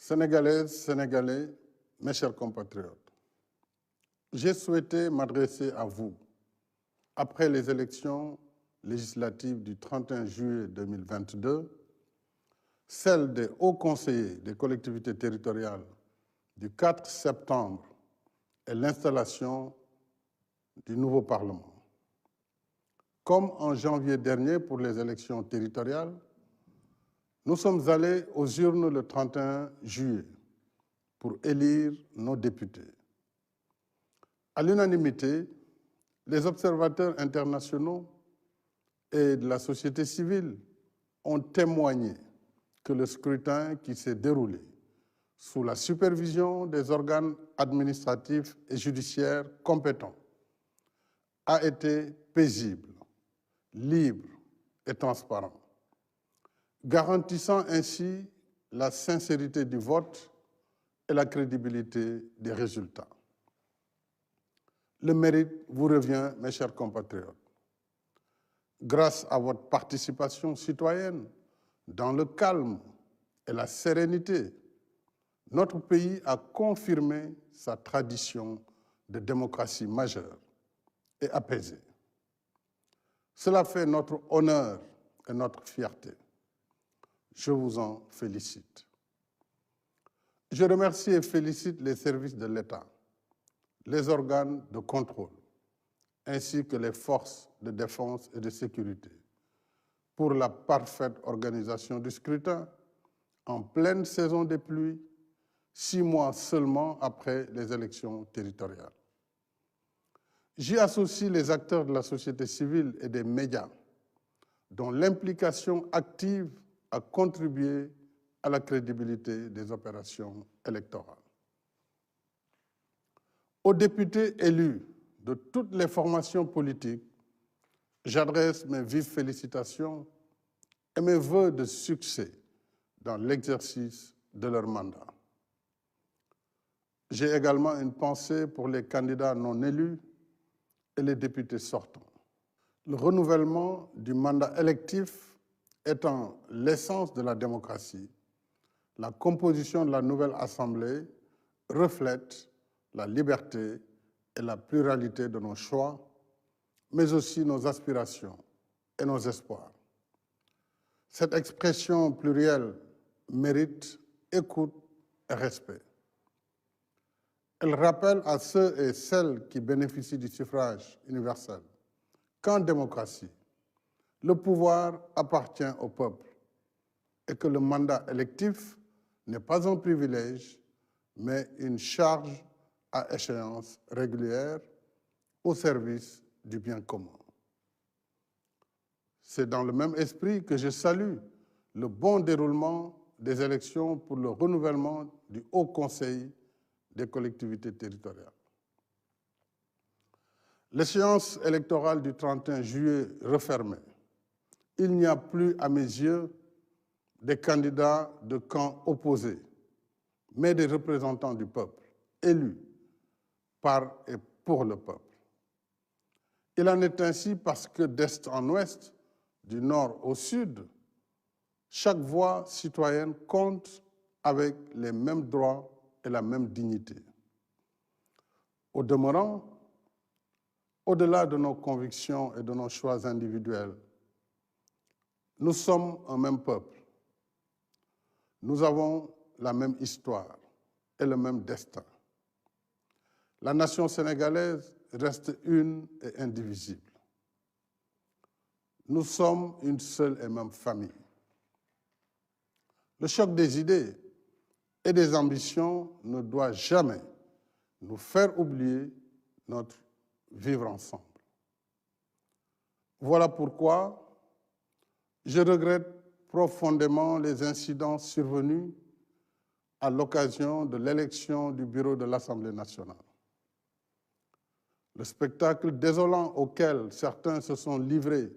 Sénégalaises, Sénégalais, mes chers compatriotes, j'ai souhaité m'adresser à vous après les élections législatives du 31 juillet 2022, celles des hauts conseillers des collectivités territoriales du 4 septembre et l'installation du nouveau Parlement. Comme en janvier dernier pour les élections territoriales, nous sommes allés aux urnes le 31 juillet pour élire nos députés. À l'unanimité, les observateurs internationaux et de la société civile ont témoigné que le scrutin qui s'est déroulé sous la supervision des organes administratifs et judiciaires compétents a été paisible, libre et transparent, garantissant ainsi la sincérité du vote et la crédibilité des résultats. Le mérite vous revient, mes chers compatriotes. Grâce à votre participation citoyenne, dans le calme et la sérénité, notre pays a confirmé sa tradition de démocratie majeure et apaisée. Cela fait notre honneur et notre fierté. Je vous en félicite. Je remercie et félicite les services de l'État, les organes de contrôle, ainsi que les forces de défense et de sécurité, pour la parfaite organisation du scrutin en pleine saison des pluies, 6 mois seulement après les élections territoriales. J'y associe les acteurs de la société civile et des médias, dont l'implication active a contribué à la crédibilité des opérations électorales. Aux députés élus de toutes les formations politiques, j'adresse mes vives félicitations et mes vœux de succès dans l'exercice de leur mandat. J'ai également une pensée pour les candidats non élus et les députés sortants. Le renouvellement du mandat électif étant l'essence de la démocratie, la composition de la nouvelle Assemblée reflète la liberté et la pluralité de nos choix, mais aussi nos aspirations et nos espoirs. Cette expression plurielle mérite écoute et respect. Elle rappelle à ceux et celles qui bénéficient du suffrage universel qu'en démocratie, le pouvoir appartient au peuple et que le mandat électif n'est pas un privilège, mais une charge à échéance régulière au service du bien commun. C'est dans le même esprit que je salue le bon déroulement des élections pour le renouvellement du Haut Conseil des collectivités territoriales. L'échéance électorale du 31 juillet refermée, il n'y a plus, à mes yeux, des candidats de camps opposés, mais des représentants du peuple, élus par et pour le peuple. Il en est ainsi parce que d'est en ouest, du nord au sud, chaque voix citoyenne compte avec les mêmes droits et la même dignité. Au demeurant, au-delà de nos convictions et de nos choix individuels, nous sommes un même peuple. Nous avons la même histoire et le même destin. La nation sénégalaise reste une et indivisible. Nous sommes une seule et même famille. Le choc des idées et des ambitions ne doit jamais nous faire oublier notre vivre ensemble. Voilà pourquoi je regrette profondément les incidents survenus à l'occasion de l'élection du bureau de l'Assemblée nationale. Le spectacle désolant auquel certains se sont livrés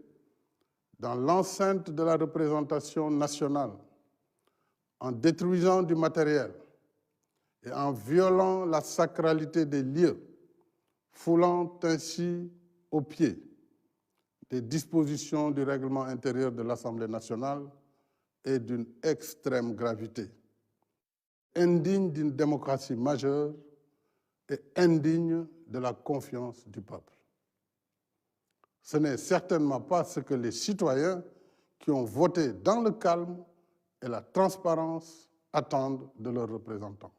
dans l'enceinte de la représentation nationale, en détruisant du matériel et en violant la sacralité des lieux, foulant ainsi aux pieds des dispositions du règlement intérieur de l'Assemblée nationale, est d'une extrême gravité. indigne d'une démocratie majeure et indigne de la confiance du peuple. Ce n'est certainement pas ce que les citoyens qui ont voté dans le calme et la transparence attendent de leurs représentants.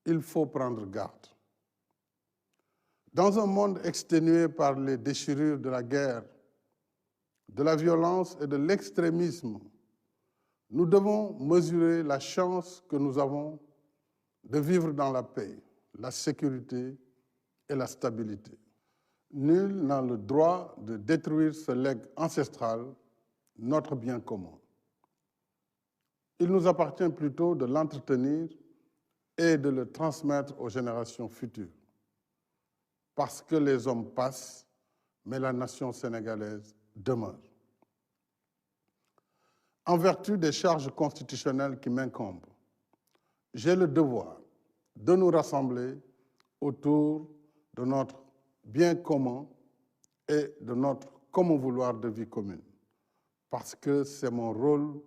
Il faut prendre garde. Dans un monde exténué par les déchirures de la guerre, de la violence et de l'extrémisme, nous devons mesurer la chance que nous avons de vivre dans la paix, la sécurité et la stabilité. Nul n'a le droit de détruire ce legs ancestral, notre bien commun. Il nous appartient plutôt de l'entretenir et de le transmettre aux générations futures. Parce que les hommes passent, mais la nation sénégalaise demeure. En vertu des charges constitutionnelles qui m'incombent, j'ai le devoir de nous rassembler autour de notre bien commun et de notre commun vouloir de vie commune, parce que c'est mon rôle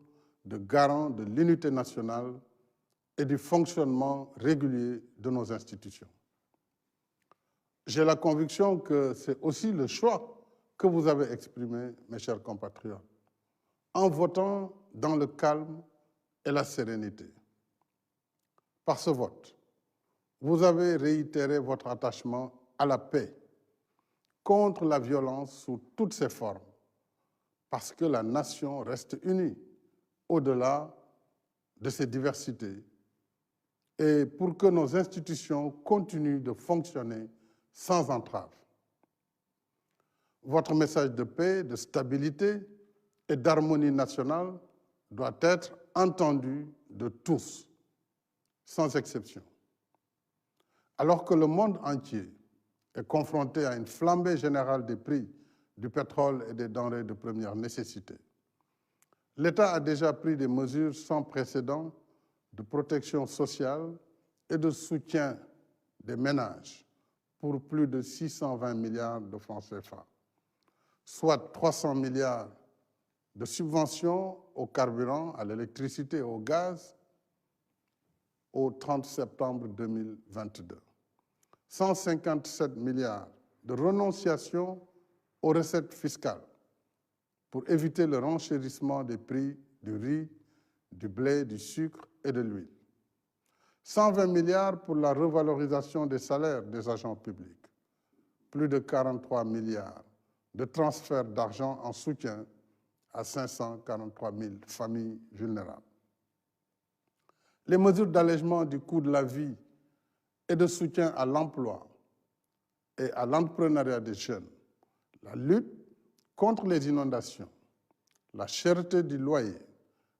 de garant de l'unité nationale et du fonctionnement régulier de nos institutions. J'ai la conviction que c'est aussi le choix que vous avez exprimé, mes chers compatriotes, en votant dans le calme et la sérénité. Par ce vote, vous avez réitéré votre attachement à la paix, contre la violence sous toutes ses formes, parce que la nation reste unie au-delà de ses diversités et pour que nos institutions continuent de fonctionner sans entrave. Votre message de paix, de stabilité et d'harmonie nationale doit être entendu de tous, sans exception. Alors que le monde entier est confronté à une flambée générale des prix du pétrole et des denrées de première nécessité, l'État a déjà pris des mesures sans précédent de protection sociale et de soutien des ménages pour plus de 620 milliards de francs CFA, soit 300 milliards de subventions au carburant, à l'électricité et au gaz au 30 septembre 2022. 157 milliards de renonciation aux recettes fiscales pour éviter le renchérissement des prix du riz, du blé, du sucre et de l'huile. 120 milliards pour la revalorisation des salaires des agents publics. Plus de 43 milliards de transferts d'argent en soutien à 543 000 familles vulnérables. Les mesures d'allègement du coût de la vie et de soutien à l'emploi et à l'entrepreneuriat des jeunes, la lutte contre les inondations, la cherté du loyer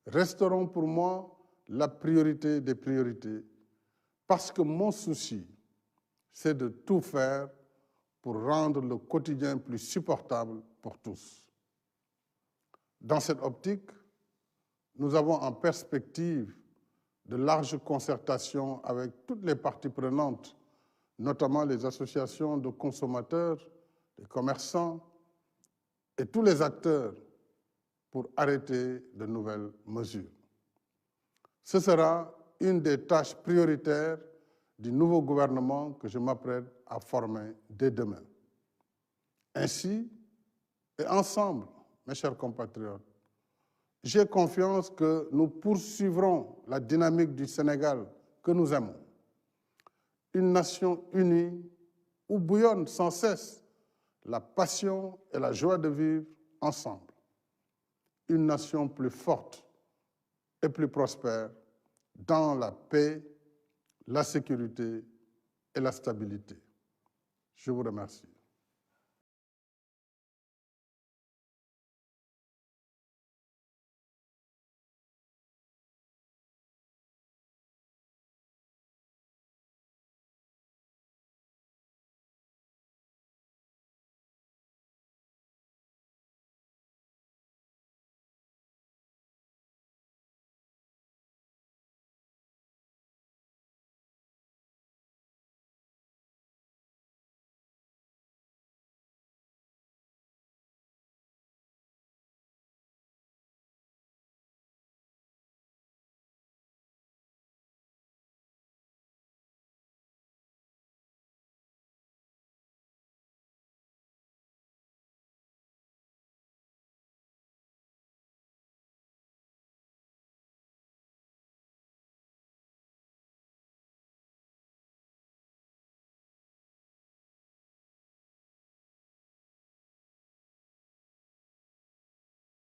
resteront pour moi la priorité des priorités parce que mon souci, c'est de tout faire pour rendre le quotidien plus supportable pour tous. Dans cette optique, nous avons en perspective de larges concertations avec toutes les parties prenantes, notamment les associations de consommateurs, les commerçants et tous les acteurs pour arrêter de nouvelles mesures. Ce sera une des tâches prioritaires du nouveau gouvernement que je m'apprête à former dès demain. Ainsi, et ensemble, mes chers compatriotes, j'ai confiance que nous poursuivrons la dynamique du Sénégal que nous aimons. Une nation unie où bouillonnent sans cesse la passion et la joie de vivre ensemble. Une nation plus forte et plus prospère dans la paix, la sécurité et la stabilité. Je vous remercie.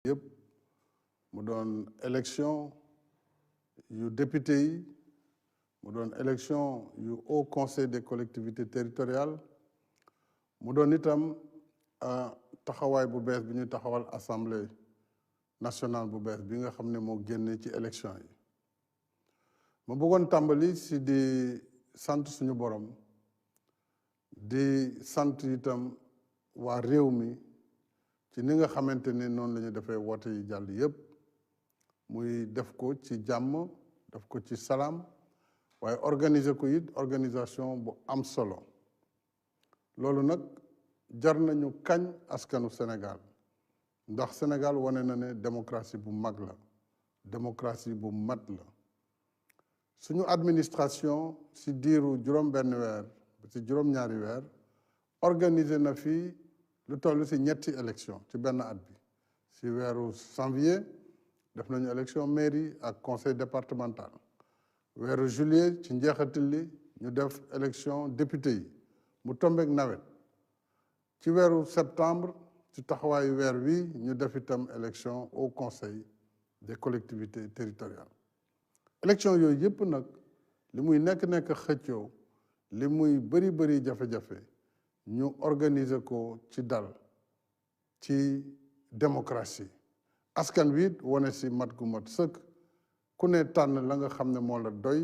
yëpp mu doon élection yu député yi mu doon élection yu Haut Conseil des collectivités territoriales mu doon itam taxawaay bu bees bi ñu taxawal assemblée nationale bu bees bi nga xam ne moo génne ci élection yi ma bëggoon tàmbali si di sant suñu borom di sant itam waa réew mi ci ni nga xamante ne noonu la ñu defee woote yi jàll yépp muy def ko ci jàmm def ko ci salaam waaye organiser ko it organisation bu am solo loolu nag jar nañu kañ askanu Sénégal ndax Sénégal wane na ne démocratie bu mag la démocratie bu mat la suñu administration si diiru juróom-benn weer si juróom-ñaari weer organiser na fi lu toll si ñetti élection ci benn at bi si weeru janvier def nañu élection mairie ak conseil départemental weeru juillet ci njeexital li ñu def élection député yi mu tombeek nawet ci weeru septembre ci taxawaayu weer wi ñu def itam élection au conseil des collectivités territoriales élection yooyu yëpp nag li muy nekk xëccoo li muy bëri jafe-jafe ñu organiser ko ci dal ci démocratie askan wi wane si mat gu mat sëkk ku ne tànn la nga xam ne moo la doy